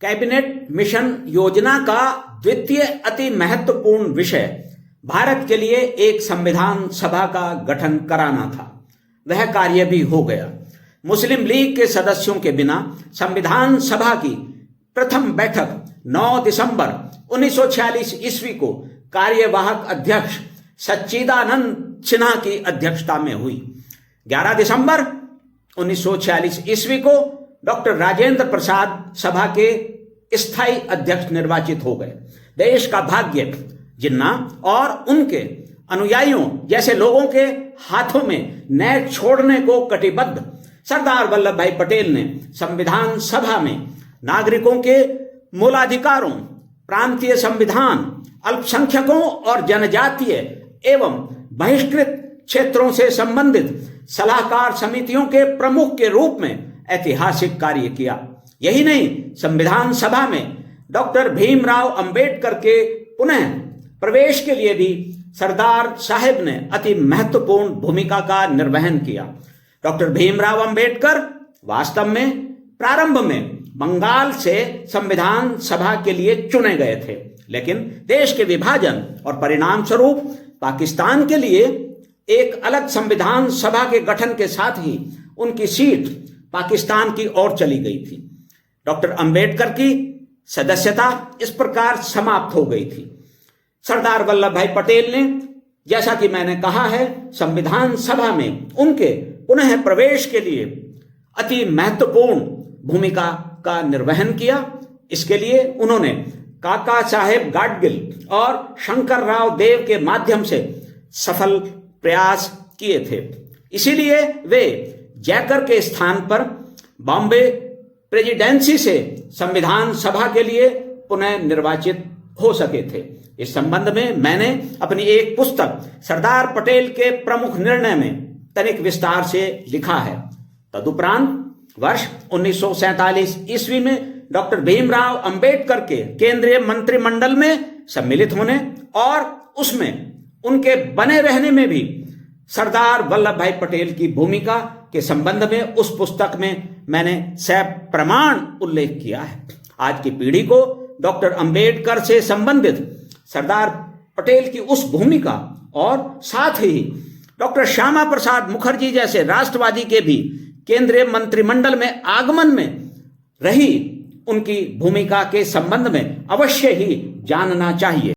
Cabinet mission योजना का द्वितीय अति महत्वपूर्ण विषय भारत के लिए एक संविधान सभा का गठन कराना था। वह कार्य भी हो गया। मुस्लिम लीग के सदस्यों के बिना संविधान सभा की प्रथम बैठक 9 दिसंबर 1946 ईस्वी को कार्यवाहक अध्यक्ष सच्चिदानंद सिन्हा की अध्यक्षता में हुई। 11 दिसंबर 1946 ईस्वी को डॉक्टर राजेंद्र प्रसाद सभा के स्थायी अध्यक्ष निर्वाचित हो गए। देश का भाग्य जिन्ना और उनके अनुयायियों जैसे लोगों के हाथों में न छोड़ने को कटिबद्ध सरदार वल्लभ भाई पटेल ने संविधान सभा में नागरिकों के मूलाधिकारों, प्रांतीय संविधान, अल्पसंख्यकों और जनजातीय एवं बहिष्कृत क्षेत्रों से संबंधित सलाहकार समितियों के प्रमुख के रूप में ऐतिहासिक कार्य किया। यही नहीं, संविधान सभा में डॉक्टर भीमराव अंबेडकर के पुनः प्रवेश के लिए भी सरदार साहेब ने अति महत्वपूर्ण भूमिका का निर्वहन किया। डॉक्टर भीमराव अंबेडकर वास्तव में प्रारंभ में बंगाल से संविधान सभा के लिए चुने गए थे, लेकिन देश के विभाजन और परिणाम स्वरूप पाकिस्तान के लिए एक अलग संविधान सभा के गठन के साथ ही उनकी सीट पाकिस्तान की ओर चली गई थी। डॉक्टर अंबेडकर की सदस्यता इस प्रकार समाप्त हो गई थी। सरदार वल्लभ भाई पटेल ने, जैसा कि मैंने कहा है, संविधान सभा में उनके पुनः प्रवेश के लिए अति महत्वपूर्ण भूमिका का निर्वहन किया। इसके लिए उन्होंने काका साहेब गाडगिल और शंकरराव देव के माध्यम से सफल प्रयास किए थे। इसीलिए वे जयकर के स्थान पर बॉम्बे प्रेसिडेंसी से संविधान सभा के लिए पुनः निर्वाचित हो सके थे। इस संबंध में मैंने अपनी एक पुस्तक सरदार पटेल के प्रमुख निर्णय में तनिक विस्तार से लिखा है। तदुपरांत वर्ष 1947 ईस्वी में डॉक्टर भीमराव अंबेडकर के केंद्रीय मंत्रिमंडल में सम्मिलित होने और उसमें उनके बने रहने में भी सरदार वल्लभ भाई पटेल की भूमिका के संबंध में उस पुस्तक में मैंने सप्रमाण उल्लेख किया है। आज की पीढ़ी को डॉक्टर अंबेडकर से संबंधित सरदार पटेल की उस भूमिका और साथ ही डॉक्टर श्यामा प्रसाद मुखर्जी जैसे राष्ट्रवादी के भी केंद्रीय मंत्रिमंडल में आगमन में रही उनकी भूमिका के संबंध में अवश्य ही जानना चाहिए।